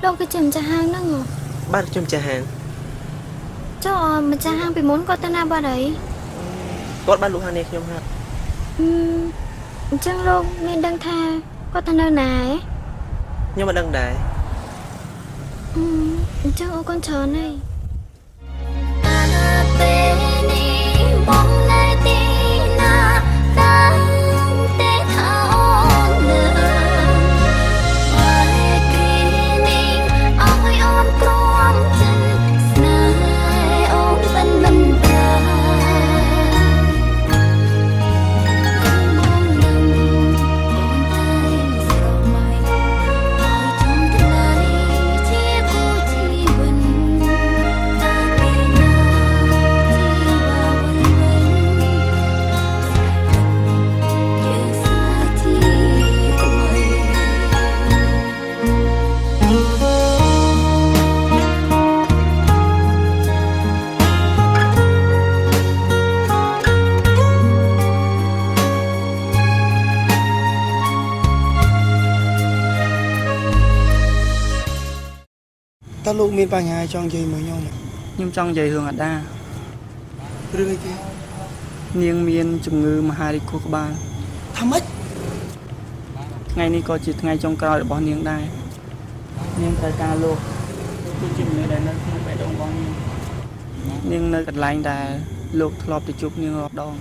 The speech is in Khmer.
លោកគឺជាម្ចាស់ហាងហ្នឹងហ៎បាទខ្ញុំចាស់ហាងចុះម្ចាស់ហាងពីមុនគាត់ទៅណាបាត់ហើយគាត់បានលក់ហាងនេះខ្ញុំហាត់អញ្ចឹងលោកមានដឹងថាគាត់ទៅនៅណាខ្ញុំមិនដឹងដែរអញ្ចឹងអូកូនច្រើនហើយតើលោកមានបញ្ហាចង់និយាយមួយខ្ញុំចង់និយាយរឿងអាដារឿងអីគេនាងមានជំងឺមហារីកខួរក្បាលថាម៉េចថ្ងៃនេះក៏ជាថ្ងៃចុងក្រោយរបស់នាងដែរនាងត្រូវការលោកគឺជាមនុស្សដែលនៅក្នុងបេះដូងរបស់នាងនៅកន្លែងដែលលោកធ្លាប់ទៅជួបនាងរាល់ដង